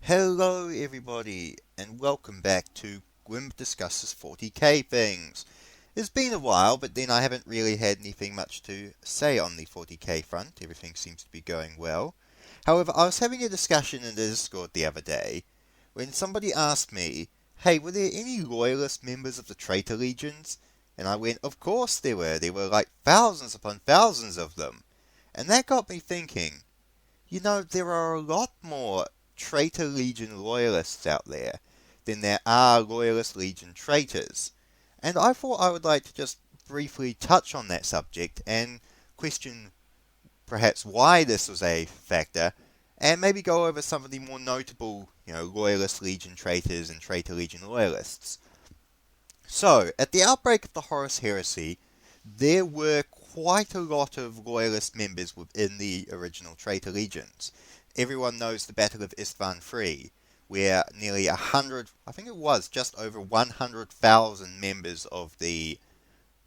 Hello everybody, and welcome back to Grim Discusses 40k things. It's been a while, but then I haven't really had anything much to say on the 40k front. Everything seems to be going well. However, I was having a discussion in the Discord the other day, when somebody asked me, hey, were there any Loyalist members of the Traitor Legions? And I went, of course there were. There were like thousands upon thousands of them. And that got me thinking, there are a lot more Traitor Legion Loyalists out there than there are Loyalist Legion Traitors. And I thought I would like to just briefly touch on that subject and question perhaps why this was a factor, and maybe go over some of the more notable, Loyalist Legion Traitors and Traitor Legion Loyalists. So, at the outbreak of the Horus Heresy, there were quite a lot of Loyalist members within the original Traitor Legions. Everyone knows the Battle of Isstvan III, where nearly 100, I think it was just over 100,000 members of the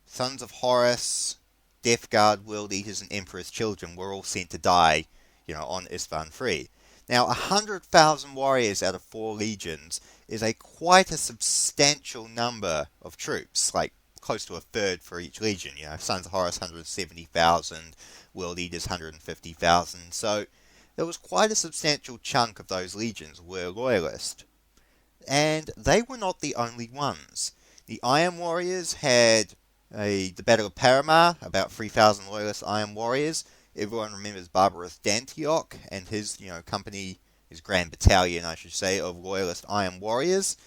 Sons of Horus, Death Guard, World Eaters, and Emperor's Children were all sent to die, on Isstvan III. Now, 100,000 warriors out of 4 legions is quite a substantial number of troops, like close to a third for each legion. Sons of Horus 170,000, World Eaters 150,000, so there was quite a substantial chunk of those legions were Loyalist. And they were not the only ones. The Iron Warriors had the Battle of Paramar, about 3,000 Loyalist Iron Warriors. Everyone remembers Barbarous Dantioch and his, company, his grand battalion, I should say, of Loyalist Iron Warriors.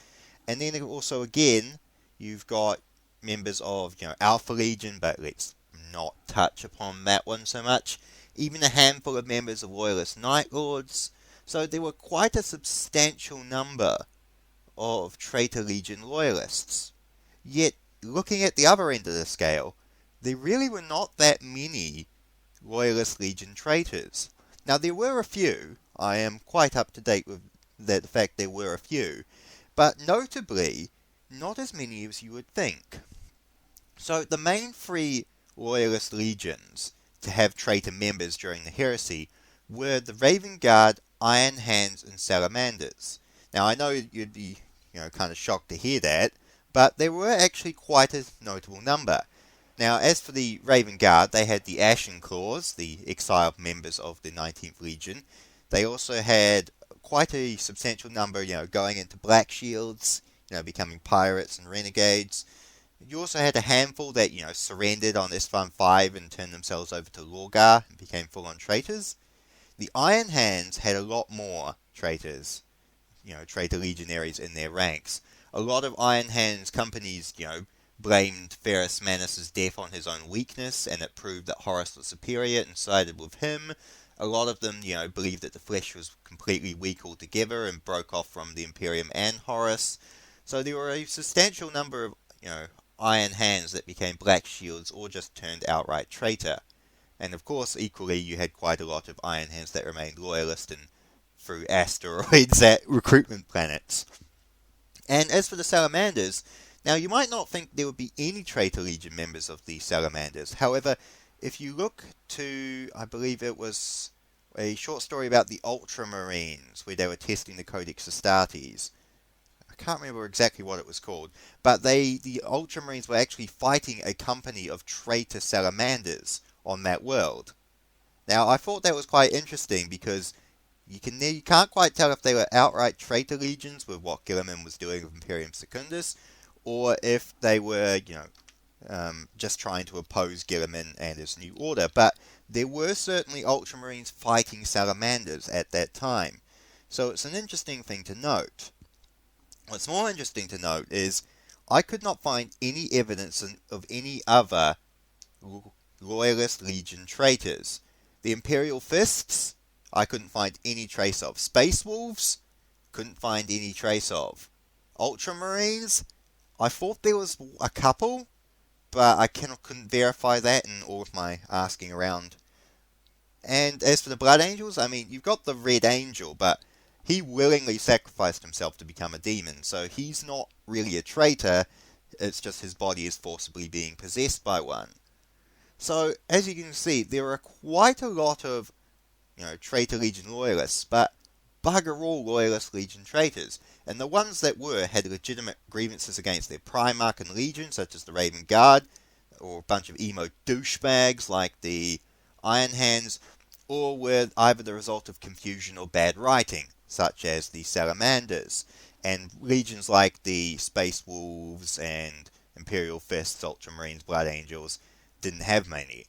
And then also, again, you've got members of, Alpha Legion, but let's not touch upon that one so much. Even a handful of members of Loyalist Night Lords. So there were quite a substantial number of Traitor Legion Loyalists. Yet, looking at the other end of the scale, there really were not that many Loyalist Legion Traitors. Now, there were a few. I am quite up to date with the fact there were a few. But notably, not as many as you would think. So, the main 3 Loyalist Legions to have traitor members during the heresy were the Raven Guard, Iron Hands, and Salamanders. Now, I know you'd be, kind of shocked to hear that, but there were actually quite a notable number. Now, as for the Raven Guard, they had the Ashen Claws, the exiled members of the 19th Legion. They also had quite a substantial number, going into Black Shields, becoming pirates and renegades. You also had a handful that, surrendered on Isstvan V and turned themselves over to Lorgar and became full-on traitors. The Iron Hands had a lot more traitors, traitor legionaries in their ranks. A lot of Iron Hands companies, blamed Ferrus Manus' death on his own weakness, and it proved that Horus was superior and sided with him. A lot of them, believed that the flesh was completely weak altogether and broke off from the Imperium and Horus. So there were a substantial number of, Iron Hands that became Black Shields or just turned outright traitor. And of course, equally, you had quite a lot of Iron Hands that remained Loyalist and threw asteroids at recruitment planets. And as for the Salamanders, now you might not think there would be any Traitor Legion members of the Salamanders. However, if you look to, I believe it was a short story about the Ultramarines, where they were testing the Codex Astartes. I can't remember exactly what it was called, but the Ultramarines were actually fighting a company of traitor salamanders on that world. Now, I thought that was quite interesting because you can't quite tell if they were outright traitor legions with what Guilliman was doing with Imperium Secundus, or if they were, just trying to oppose Guilliman and his new order. But there were certainly Ultramarines fighting salamanders at that time. So it's an interesting thing to note. What's more interesting to note is I could not find any evidence of any other Loyalist Legion traitors. The Imperial Fists, I couldn't find any trace of. Space Wolves, couldn't find any trace of. Ultramarines, I thought there was a couple, but I couldn't verify that in all of my asking around. And as for the Blood Angels, you've got the Red Angel, but he willingly sacrificed himself to become a demon, so he's not really a traitor, it's just his body is forcibly being possessed by one. So, as you can see, there are quite a lot of, Traitor Legion Loyalists, but bugger all Loyalist Legion traitors, and the ones that were had legitimate grievances against their Primarch and Legion, such as the Raven Guard, or a bunch of emo douchebags like the Iron Hands, or were either the result of confusion or bad writing, such as the Salamanders, and legions like the Space Wolves and Imperial Fists, Ultramarines, Blood Angels didn't have many.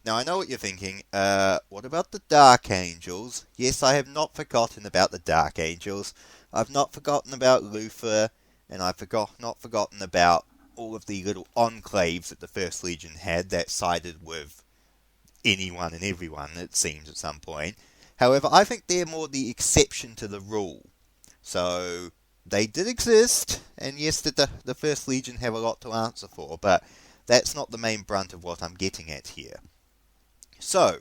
Now I know what you're thinking, what about the Dark Angels? Yes, I have not forgotten about the Dark Angels. I've not forgotten about Luthor, and I've not forgotten about all of the little enclaves that the First Legion had that sided with anyone and everyone, it seems, at some point. However, I think they're more the exception to the rule. So, they did exist, and yes, the First Legion have a lot to answer for, but that's not the main brunt of what I'm getting at here. So,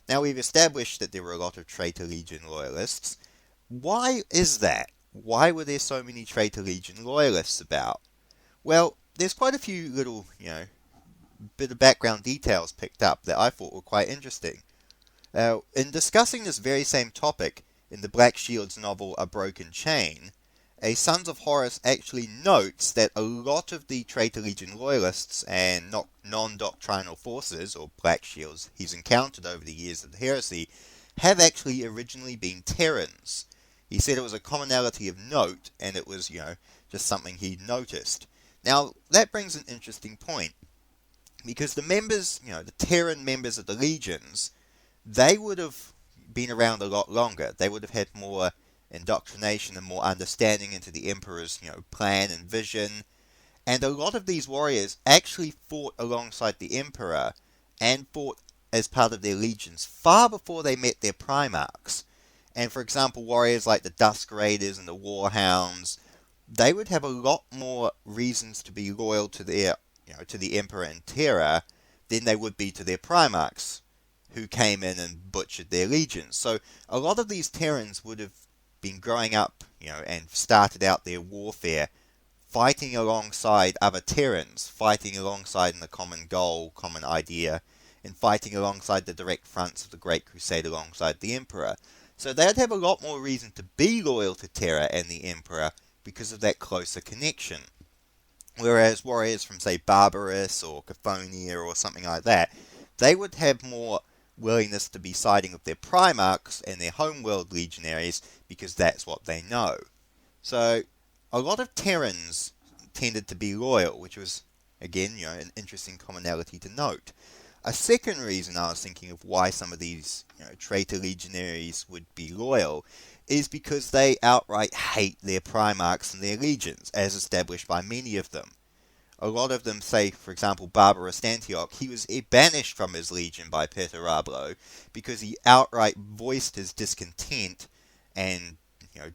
now we've established that there were a lot of Traitor Legion Loyalists. Why is that? Why were there so many Traitor Legion Loyalists about? Well, there's quite a few little, bit of background details picked up that I thought were quite interesting. In discussing this very same topic in the Black Shield's novel A Broken Chain, a Sons of Horus actually notes that a lot of the Traitor Legion Loyalists and non-doctrinal forces, or Black Shields, he's encountered over the years of the heresy, have actually originally been Terrans. He said it was a commonality of note, and it was, just something he'd noticed. Now, that brings an interesting point, because the members, the Terran members of the legions, they would have been around a lot longer. They would have had more indoctrination and more understanding into the Emperor's, plan and vision. And a lot of these warriors actually fought alongside the Emperor and fought as part of their legions far before they met their Primarchs. And for example, warriors like the Dusk Raiders and the Warhounds, they would have a lot more reasons to be loyal to their, to the Emperor and Terra than they would be to their Primarchs, who came in and butchered their legions. So a lot of these Terrans would have been growing up, and started out their warfare fighting alongside other Terrans, fighting alongside in the common goal, common idea, and fighting alongside the direct fronts of the Great Crusade alongside the Emperor. So they'd have a lot more reason to be loyal to Terra and the Emperor because of that closer connection. Whereas warriors from, say, Barbarous or Cathonia or something like that, they would have more willingness to be siding with their Primarchs and their homeworld legionaries because that's what they know. So, a lot of Terrans tended to be loyal, which was, again, an interesting commonality to note. A second reason I was thinking of why some of these, traitor legionaries would be loyal is because they outright hate their Primarchs and their legions, as established by many of them. A lot of them, say, for example, Barbarous Antioch, he was banished from his legion by Perturabo because he outright voiced his discontent and,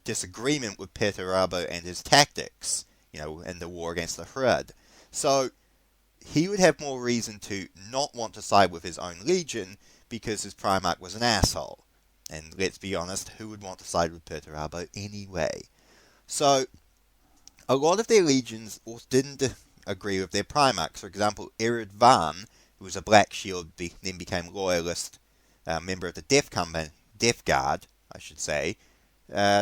disagreement with Perturabo and his tactics, in the war against the Hrud. So, he would have more reason to not want to side with his own legion because his Primarch was an asshole. And let's be honest, who would want to side with Perturabo anyway? So, a lot of their legions didn't agree with their Primarchs. For example, Erid Van, who was a Black Shield, then became Loyalist, member of the Death Guard, I should say.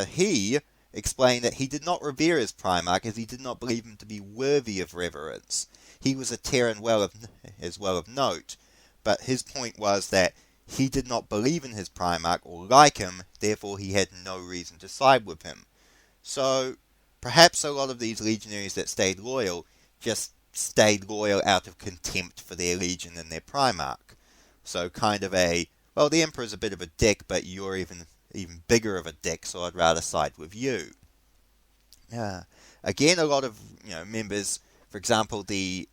He explained that he did not revere his Primarch as he did not believe him to be worthy of reverence. He was a Terran as well of note, but his point was that he did not believe in his Primarch or like him, therefore he had no reason to side with him. So, perhaps a lot of these legionaries that stayed loyal just stayed loyal out of contempt for their legion and their Primarch. So kind of the Emperor's a bit of a dick, but you're even bigger of a dick, so I'd rather side with you. Again, a lot of members, for example, the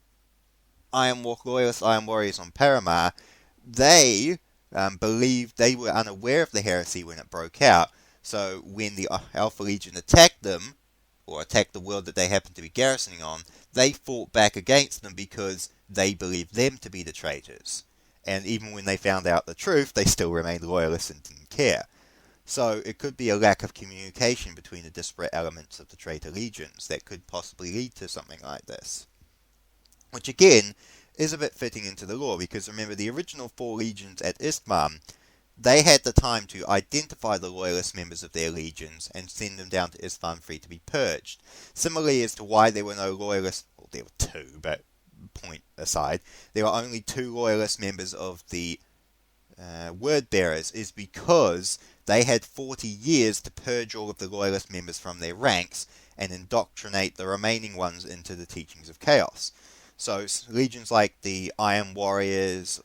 Loyalist Iron Warriors on Paramar, they believed they were unaware of the heresy when it broke out. So when the Alpha Legion attacked them, or attacked the world that they happened to be garrisoning on, they fought back against them because they believed them to be the traitors. And even when they found out the truth, they still remained loyalists and didn't care. So it could be a lack of communication between the disparate elements of the traitor legions that could possibly lead to something like this. Which again is a bit fitting into the lore, because remember the original 4 legions at Istvan, they had the time to identify the Loyalist members of their legions and send them down to Isfahan Free to be purged. Similarly as to why there were no Loyalist, well, there were two, but point aside, there were only 2 Loyalist members of the Word Bearers, is because they had 40 years to purge all of the Loyalist members from their ranks and indoctrinate the remaining ones into the teachings of chaos. So legions like the Iron Warriors,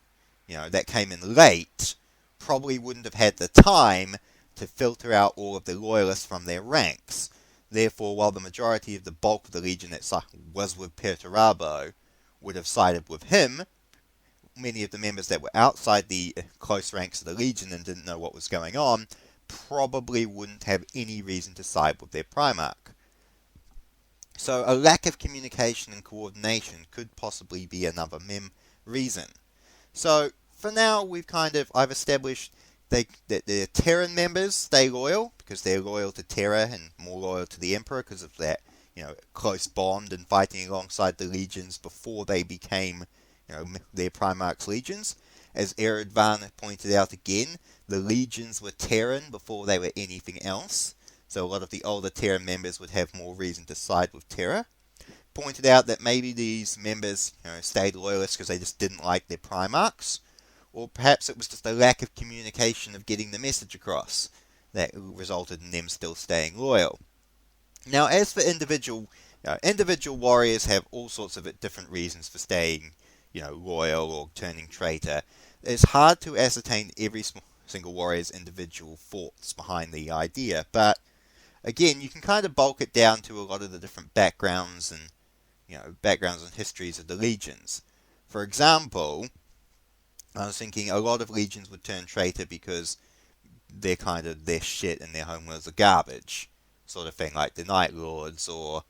that came in late, probably wouldn't have had the time to filter out all of the Loyalists from their ranks. Therefore, while the majority of the bulk of the legion that was with Perturabo would have sided with him, many of the members that were outside the close ranks of the legion and didn't know what was going on probably wouldn't have any reason to side with their Primarch. So a lack of communication and coordination could possibly be another reason. So for now, I've established that the Terran members stay loyal because they're loyal to Terra and more loyal to the Emperor because of that, close bond and fighting alongside the legions before they became, their Primarch's legions. As Eredvan pointed out again, the legions were Terran before they were anything else. So a lot of the older Terran members would have more reason to side with Terra. Pointed out that maybe these members, stayed loyalists because they just didn't like their Primarchs. Or perhaps it was just a lack of communication of getting the message across that resulted in them still staying loyal. Now, as for individual warriors have all sorts of different reasons for staying, loyal or turning traitor. It's hard to ascertain every single warrior's individual thoughts behind the idea, but again, you can kind of bulk it down to a lot of the different backgrounds and histories of the legions. For example, I was thinking a lot of legions would turn traitor because they're their shit and their homeworlds are garbage, sort of thing, like the Night Lords or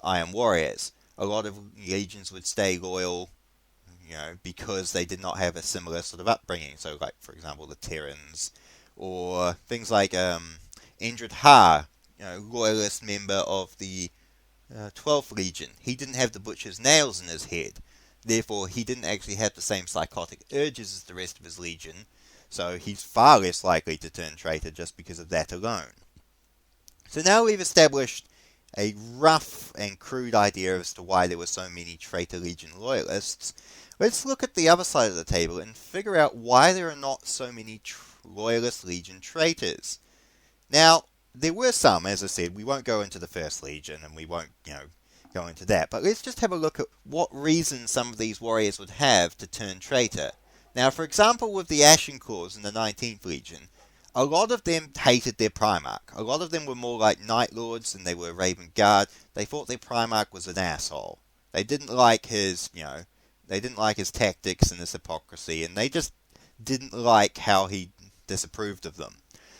Iron Warriors. A lot of legions would stay loyal, because they did not have a similar sort of upbringing. So, like, for example, the Terrans, or things like Endred Ha, loyalist member of the 12th Legion. He didn't have the butcher's nails in his head. Therefore, he didn't actually have the same psychotic urges as the rest of his legion, so he's far less likely to turn traitor just because of that alone. So now we've established a rough and crude idea as to why there were so many Traitor Legion loyalists. Let's look at the other side of the table and figure out why there are not so many Loyalist Legion traitors. Now, there were some, as I said. We won't go into the First Legion and we won't, go into that. But let's just have a look at what reasons some of these warriors would have to turn traitor. Now, for example, with the Ashen Claws in the 19th Legion, a lot of them hated their Primarch. A lot of them were more like Night Lords than they were Raven Guard. They thought their Primarch was an asshole. They didn't like his, tactics and his hypocrisy, and they just didn't like how he disapproved of them.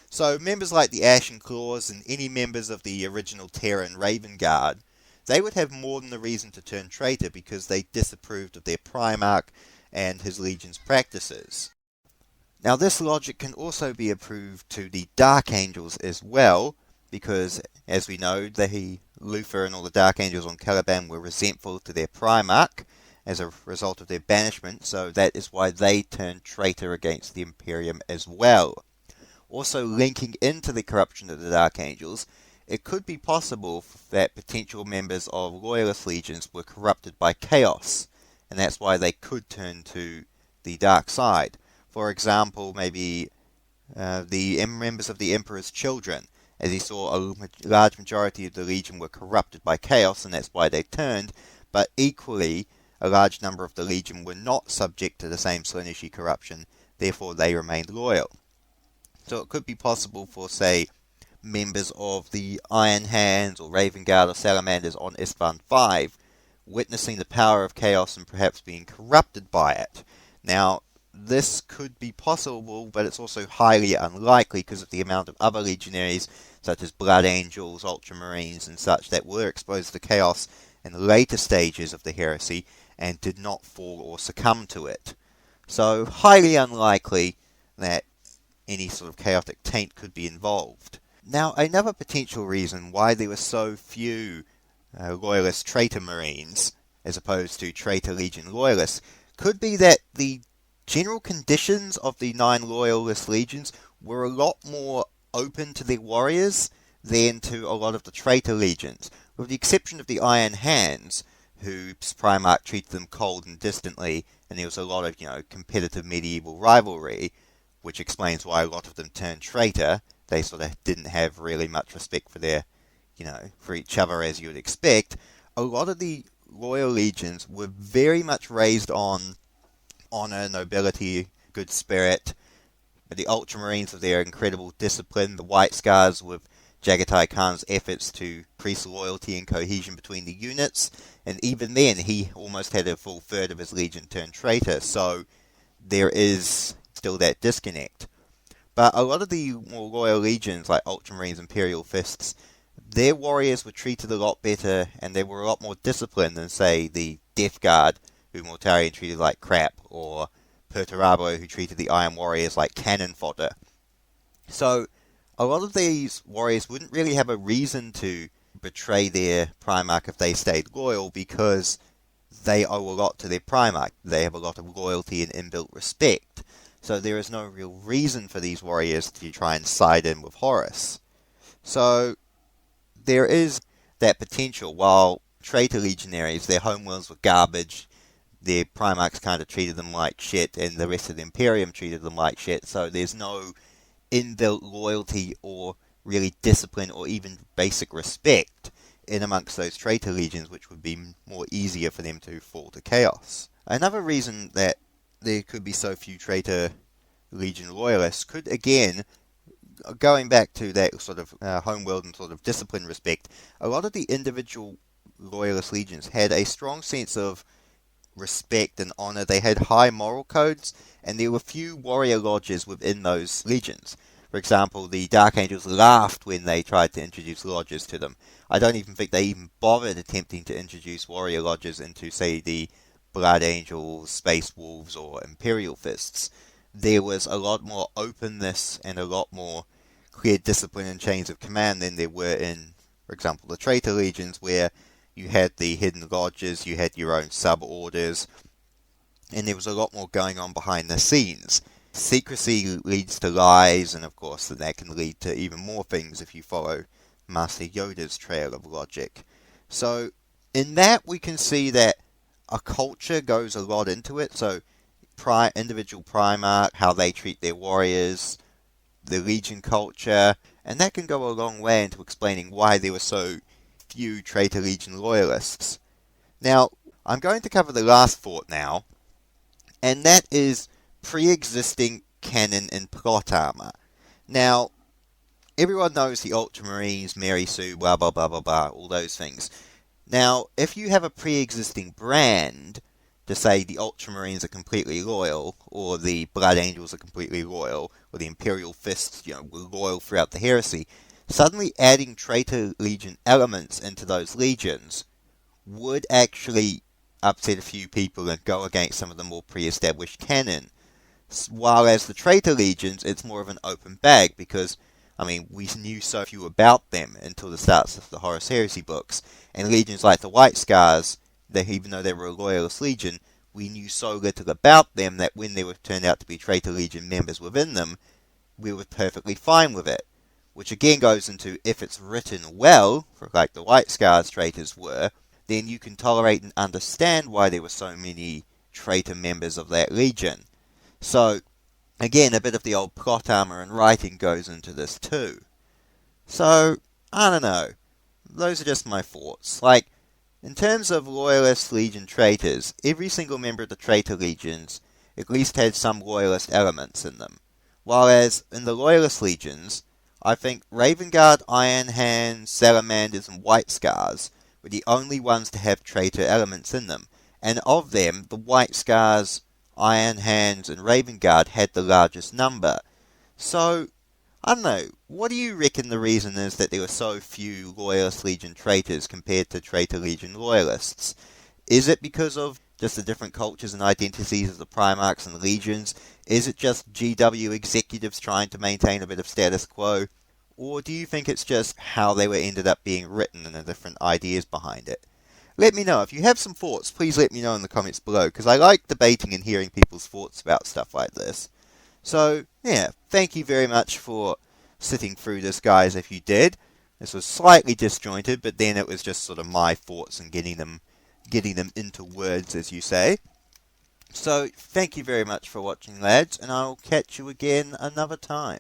So members like the Ashen Claws and any members of the original Terran Raven Guard, they would have more than a reason to turn traitor because they disapproved of their Primarch and his legion's practices. Now this logic can also be approved to the Dark Angels as well, because as we know, Luthor and all the Dark Angels on Caliban were resentful to their Primarch as a result of their banishment, so that is why they turned traitor against the Imperium as well. Also linking into the corruption of the Dark Angels, it could be possible that potential members of Loyalist legions were corrupted by chaos, and that's why they could turn to the dark side. For example, maybe the members of the Emperor's Children, as he saw a large majority of the legion were corrupted by chaos, and that's why they turned, but equally, a large number of the legion were not subject to the same Slaaneshi corruption, therefore they remained loyal. So it could be possible for, say, members of the Iron Hands or Raven Guard or Salamanders on Isfahan 5 witnessing the power of chaos and perhaps being corrupted by it. Now, this could be possible, but it's also highly unlikely because of the amount of other legionaries, such as Blood Angels, Ultramarines and such, that were exposed to chaos in the later stages of the heresy and did not fall or succumb to it. So, highly unlikely that any sort of chaotic taint could be involved. Now, another potential reason why there were so few Loyalist Traitor Marines, as opposed to Traitor Legion Loyalists, could be that the general conditions of the 9 Loyalist legions were a lot more open to their warriors than to a lot of the Traitor legions, with the exception of the Iron Hands, whose Primarch treated them cold and distantly, and there was a lot of, competitive medieval rivalry, which explains why a lot of them turned traitor. They sort of didn't have really much respect for their, for each other, as you would expect. A lot of the loyal legions were very much raised on honor, nobility, good spirit. The Ultramarines with their incredible discipline, the White Scars with Jagatai Khan's efforts to increase loyalty and cohesion between the units, and even then he almost had a full third of his legion turn traitor, so there is still that disconnect. But a lot of the more loyal legions, like Ultramarines, Imperial Fists, their warriors were treated a lot better, and they were a lot more disciplined than, say, the Death Guard, who Mortarion treated like crap, or Perturabo, who treated the Iron Warriors like cannon fodder. So, a lot of these warriors wouldn't really have a reason to betray their Primarch if they stayed loyal, because they owe a lot to their Primarch. They have a lot of loyalty and inbuilt respect. So there is no real reason for these warriors to try and side in with Horus. So there is that potential. While Traitor legionaries, their homeworlds were garbage, their Primarchs kind of treated them like shit, and the rest of the Imperium treated them like shit, so there's no inbuilt loyalty or really discipline or even basic respect in amongst those Traitor legions, which would be more easier for them to fall to chaos. Another reason that there could be so few Traitor legion loyalists could, again, going back to that sort of homeworld and sort of discipline respect, a lot of the individual loyalist legions had a strong sense of respect and honor. They had high moral codes, and there were few warrior lodges within those legions. For example, the Dark Angels laughed when they tried to introduce lodges to them. I don't even think they even bothered attempting to introduce warrior lodges into, say, the Blood Angels, Space Wolves, or Imperial Fists. There was a lot more openness and a lot more clear discipline and chains of command than there were in, for example, the Traitor legions, where you had the hidden lodges, you had your own sub-orders, and there was a lot more going on behind the scenes. Secrecy leads to lies, and of course that can lead to even more things if you follow Master Yoda's trail of logic. So, in that we can see that a culture goes a lot into it. So, individual Primarch, how they treat their warriors, the Legion culture, and that can go a long way into explaining why there were so few Traitor Legion loyalists. Now, I'm going to cover the last thought now, and that is pre-existing canon and plot armor. Now, everyone knows the Ultramarines, Mary Sue, blah blah blah blah blah, all those things. Now, if you have a pre-existing brand to say the Ultramarines are completely loyal, or the Blood Angels are completely loyal, or the Imperial Fists, were loyal throughout the heresy, suddenly adding Traitor Legion elements into those legions would actually upset a few people and go against some of the more pre-established canon. While as the Traitor Legions, it's more of an open bag, because, we knew so few about them until the starts of the Horus Heresy books, and legions like the White Scars, even though they were a Loyalist legion, we knew so little about them that when there turned out to be Traitor Legion members within them, we were perfectly fine with it. Which again goes into, if it's written well, like the White Scars traitors were, then you can tolerate and understand why there were so many traitor members of that legion. So, again, a bit of the old plot armor and writing goes into this too. So, I don't know. Those are just my thoughts. In terms of Loyalist Legion traitors, every single member of the Traitor Legions at least had some Loyalist elements in them. Whereas, in the Loyalist Legions, I think Raven Guard, Iron Hands, Salamanders, and White Scars were the only ones to have traitor elements in them. And of them, the White Scars, Iron Hands, and Raven Guard had the largest number. So, I don't know, what do you reckon the reason is that there were so few Loyalist Legion traitors compared to Traitor Legion Loyalists? Is it because of just the different cultures and identities of the Primarchs and Legions? Is it just GW executives trying to maintain a bit of status quo? Or do you think it's just how they were ended up being written and the different ideas behind it? let me know. If you have some thoughts, please let me know in the comments below, because I like debating and hearing people's thoughts about stuff like this. So, yeah, thank you very much for sitting through this, guys, if you did. This was slightly disjointed, but then it was just sort of my thoughts and getting them into words, as you say. So, thank you very much for watching, lads, and I'll catch you again another time.